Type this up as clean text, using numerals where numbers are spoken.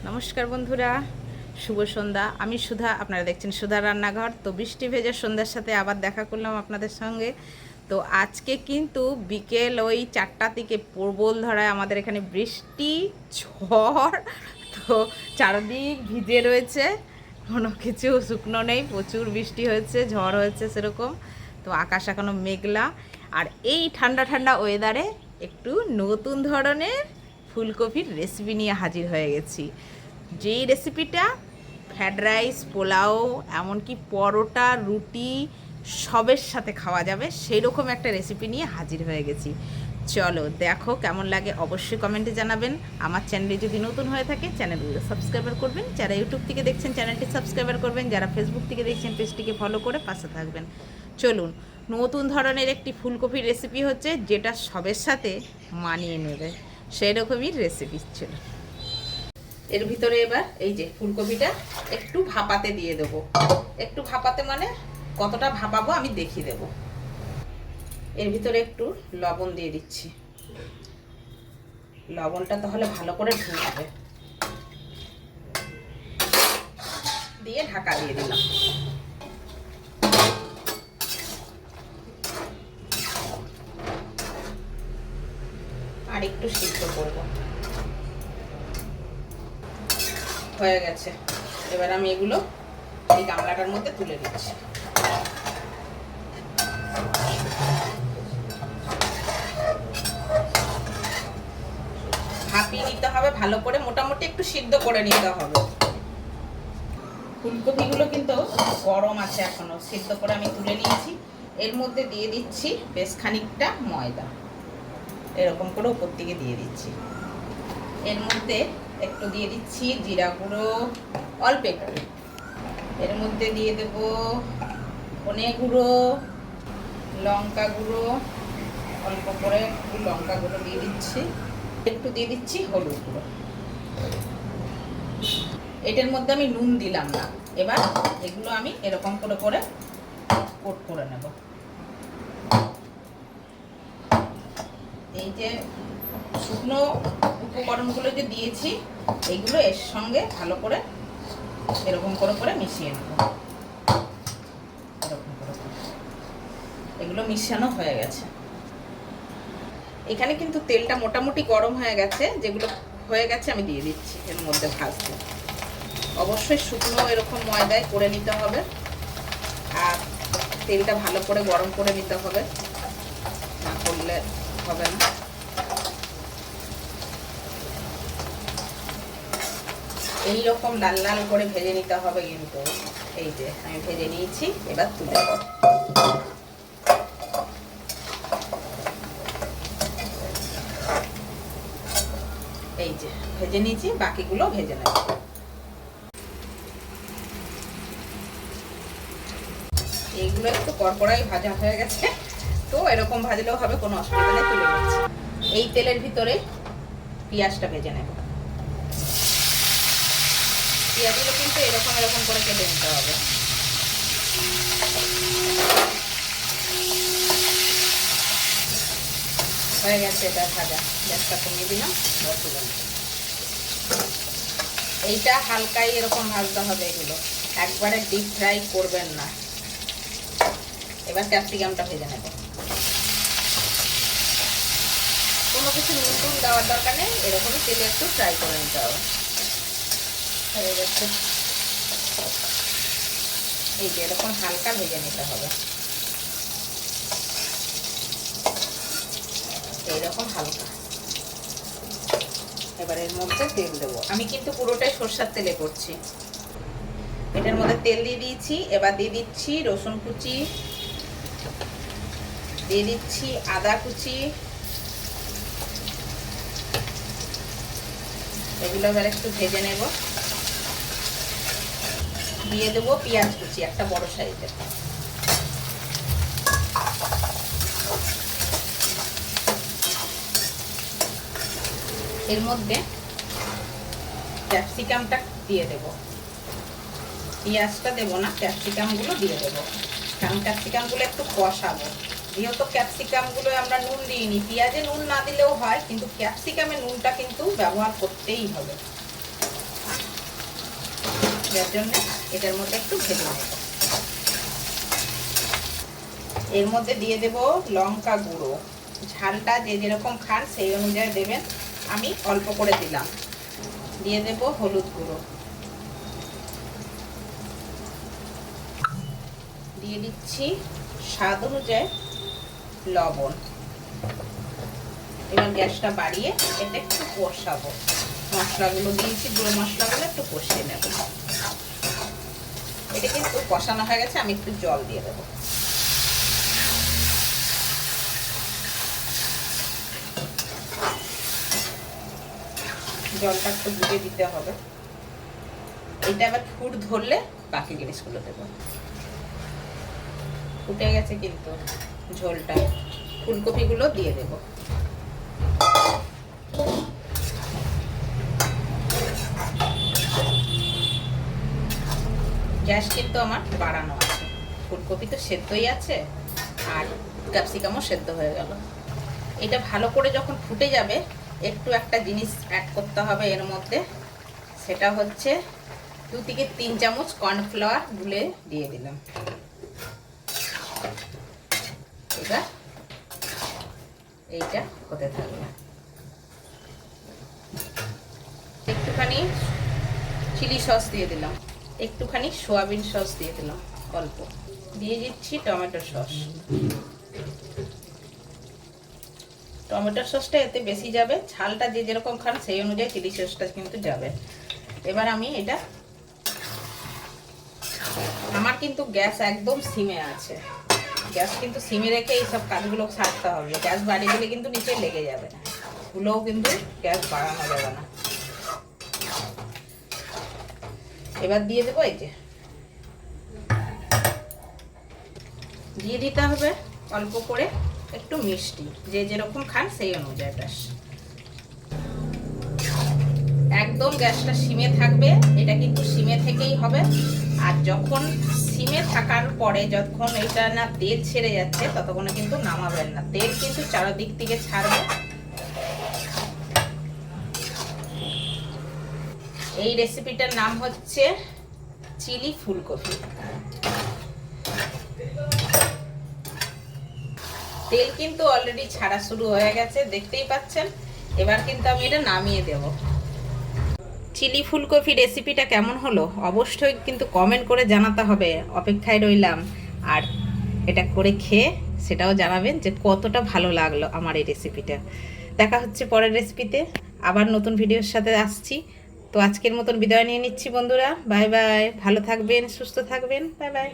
নমস্কার বন্ধুরা, শুভ সন্ধ্যা। আমি সুধা, আপনারা দেখছেন সুধা রান্নাঘর। তো বৃষ্টি ভেজা সন্ধ্যার সাথে আবার দেখা করলাম আপনাদের সঙ্গে। তো আজকে কিন্তু বিকেল ওই 4টা থেকে প্রবল ধরায় আমাদের এখানে বৃষ্টি, ঝড়। তো চারদিক ভিজে রয়েছে, কোনো কিছু শুকনো নেই, প্রচুর বৃষ্টি হয়েছে, ঝড় হয়েছে সেরকম। তো আকাশ এখনো মেঘলা। আর এই ঠান্ডা ঠান্ডা ওয়েদারে একটু নতুন ধরনের ফুলকপির রেসিপি নিয়ে হাজির হয়ে গেছি। যেই রেসিপিটা ফ্রায়েড রাইস, পোলাও, এমনকি পরোটা, রুটি সবের সাথে খাওয়া যাবে, সেই রকম একটা রেসিপি নিয়ে হাজির হয়ে গেছি। চলো দেখো কেমন লাগে, অবশ্যই কমেন্টে জানাবেন। আমার চ্যানেলে যদি নতুন হয়ে থাকে চ্যানেলগুলো সাবস্ক্রাইবার করবেন, যারা ইউটিউব থেকে দেখছেন চ্যানেলটি সাবস্ক্রাইবার করবেন, যারা ফেসবুক থেকে দেখছেন পেজটিকে ফলো করে পাশে থাকবেন। চলুন, নতুন ধরনের একটি ফুলকপির রেসিপি হচ্ছে যেটা সবের সাথে মানিয়ে নেবে, সেই রকমই রেসিপি ছিল। এর ভিতরে এবার এই যে ফুলকপিটা একটু ভাপাতে দিয়ে দেবো। একটু ভাপাতে মানে কতটা ভাপাবো আমি দেখিয়ে দেবো। এর ভিতরে একটু লবণ দিয়ে দিচ্ছি, লবণটা তাহলে ভালো করে ঢুকবে। দিয়ে ঢাকা দিয়ে দিলাম। আর একটু সিদ্ধ করব। হয়ে গেছে। এবার আমি এগুলো এই গামলাটার মধ্যে তুলে দিচ্ছি। ভাপিয়ে নিতে হবে ভালো করে, মোটামুটি একটু সিদ্ধ করে নিতে হবে। ফুলকপিগুলো কিন্তু গরম আছে এখনো, সিদ্ধ করে আমি তুলে নিয়েছি। এর মধ্যে দিয়ে দিচ্ছি বেশ খানিকটা ময়দা, এরকম করে উপর থেকে দিয়ে দিচ্ছি। এর মধ্যে একটু দিয়ে দিচ্ছি জিরা গুঁড়ো, অল্প একটু। এর মধ্যে দিয়ে দেব ধনে গুঁড়ো, লঙ্কা গুঁড়ো, অল্প করে একটু লঙ্কা গুঁড়ো দিয়ে দিচ্ছি, একটু দিয়ে দিচ্ছি হলুদ গুঁড়ো। এটার মধ্যে আমি নুন দিলাম না। এবার এগুলো আমি এরকম করে করে কোট করে নেব। এই যে শুকনো উপকরণগুলো যে দিয়েছি, এইগুলো এর সঙ্গে ভালো করে এরকম করে করে মিশিয়ে নেব। এরকম করে এগুলো মিশানো হয়ে গেছে। এখানে কিন্তু তেলটা মোটামুটি গরম হয়ে গেছে, যেগুলো হয়ে গেছে আমি দিয়ে দিচ্ছি এর মধ্যে ভাজতে। অবশ্যই শুকনো এরকম ময়দায় করে নিতে হবে, আর তেলটা ভালো করে গরম করে নিতে হবে, না করলে হবে না। এইরকম লাল লাল করে ভেজে নিতে হবে কিন্তু। এই যে আমি ভেজে নিয়েছি, এবার তুলে দেব। এই যে ভেজে নিয়েছি, বাকিগুলো ভেজে নেব। এইগুলো একটু কড়কড়াই ভাজা হয়ে গেছে, তো এরকম ভাজলেও হবে, কোনো অসুবিধা নেই। তুলে নিচ্ছি। এই তেলের ভিতরে পেঁয়াজটা ভেজে নেব। পেঁয়াজগুলো কিন্তু এরকম এরকম করে কেটে নিতে হবে। হয়ে গেছে এটা ভাজা, গ্যাসটা কমিয়ে দিলাম। এইটা হালকাই এরকম ভাজতে হবে, এগুলো একবারে ডিপ ফ্রাই করবেন না। এবার ক্যাপসিকামটা ভেজে নেব। কোনো কিছু নুন দেওয়ার দরকার নেই, এরকমই তেলে একটু ফ্রাই করে নিতে হবে। হয়ে গেছে। এই যে এরকম হালকা ভেজে নিতে হবে, এইরকম হালকা। এবার এর মধ্যে তেল দেবো। আমি কিন্তু পুরোটাই সরষের তেলে করছি। এটার মধ্যে তেল দিয়ে দিয়েছি। এবার দিয়ে দিচ্ছি রসুন কুচি, দিয়ে দিচ্ছি আদা কুচি। এগুলো এবার একটু ভেজে নেব। দিয়ে দেবো পেঁয়াজ কুচি, একটা বড় সাইজের। এর মধ্যে ক্যাপসিকামটা দিয়ে দেব। পেঁয়াজটা দেবো না, ক্যাপসিকামগুলো দিয়ে দেবো, কারণ ক্যাপসিকামগুলো একটু কষাবো। যেহেতু ক্যাপসিকামগুলো আমরা নুন দিইনি, পেঁয়াজে নুন না দিলেও হয়, কিন্তু ক্যাপসিকামে নুনটা কিন্তু ব্যবহার করতেই হবে। যার জন্য এটার মধ্যে একটু ভেজে নেব। এর মধ্যে দিয়ে দেব লঙ্কা গুঁড়ো, ঝালটা যে যেরকম খান সেই অনুযায়ী দেবেন, আমি অল্প করে দিলাম। দিয়ে দেব হলুদ গুঁড়ো, দিয়ে দিচ্ছি স্বাদ অনুযায়ী লবণ। এবার গ্যাসটা বাড়িয়ে এটা একটু কষাবো। মশলাগুলো দিয়েছি, গুঁড়ো মশলাগুলো একটু কষিয়ে নেব। এটা কিন্তু কষানো হয়ে গেছে, আমি একটু জল দিয়ে দেবো। জলটা একটু বুঝে দিতে হবে। এটা আবার ফুট ধরলে বাকি জিনিসগুলো দেবো। ফুটে গেছে কিন্তু ঝোলটা, ফুলকপিগুলো দিয়ে দেব। গ্যাস কিন্তু আমার বাড়ানো আছে, ফুলকপি তো সেদ্ধই আছে আর ক্যাপসিকামও সেদ্ধ হয়ে গেল। এটা ভালো করে যখন ফুটে যাবে, একটু একটা জিনিস অ্যাড করতে হবে এর মধ্যে, সেটা হচ্ছে 2 থেকে 3 চামচ কর্নফ্লাওয়ার গুলে দিয়ে দিলাম। এবার এইটা হতে থাকবে। একটুখানি চিলি সস দিয়ে দিলাম, একটুখানি সয়াবিন সস দিয়ে দিলাম, অল্প দিয়ে দিচ্ছি টমেটো সস। টমেটো সসটা এতে বেশি যাবে, ঝালটা যে যেরকম খান সেই অনুযায়ী চিলি সসটা কিন্তু যাবে। এবার আমি এটা, আমার কিন্তু গ্যাস একদম সিমে আছে, গ্যাস কিন্তু সিমে রেখে এইসব কাজগুলো সারতে হবে। গ্যাস বাড়িয়ে দিলে কিন্তু নিচে লেগে যাবে না, গুলোও কিন্তু গ্যাস বাড়ানো যাবে না। এবার দিয়ে দেবো, এই যে দিয়ে দিতে হবে অল্প করে একটু মিষ্টি, যে যেরকম খান সেই অনুযায়ী। ব্যাস, একদম গ্যাসটা সিমে থাকবে, এটা কিন্তু সিমে থেকেই হবে। আর যখন সিমে থাকার পরে যখন এটা না তেল ছেড়ে যাচ্ছে, ততক্ষণে কিন্তু নামাবেন না, তেল কিন্তু চারদিক থেকে ছাড়বে। এই রেসিপিটার নাম হচ্ছে চিলি ফুলকপি। তেল কিন্তু অলরেডি ছাড়া শুরু হয়ে গেছে, দেখতেই পাচ্ছেন। এবার কিন্তু আমি এটা নামিয়ে দেব। চিলি ফুলকপি রেসিপিটা কেমন হলো অবশ্যই কিন্তু কমেন্ট করে জানাতে হবে, অপেক্ষায় রইলাম। আর এটা করে খেয়ে সেটাও জানাবেন যে কতটা ভালো লাগলো আমার এই রেসিপিটা। দেখা হচ্ছে পরের রেসিপিতে, আবার নতুন ভিডিওর সাথে আসছি। তো আজকের মতন বিদায় নিয়ে নিচ্ছি বন্ধুরা, বাই বাই। ভালো থাকবেন, সুস্থ থাকবেন, বাই বাই।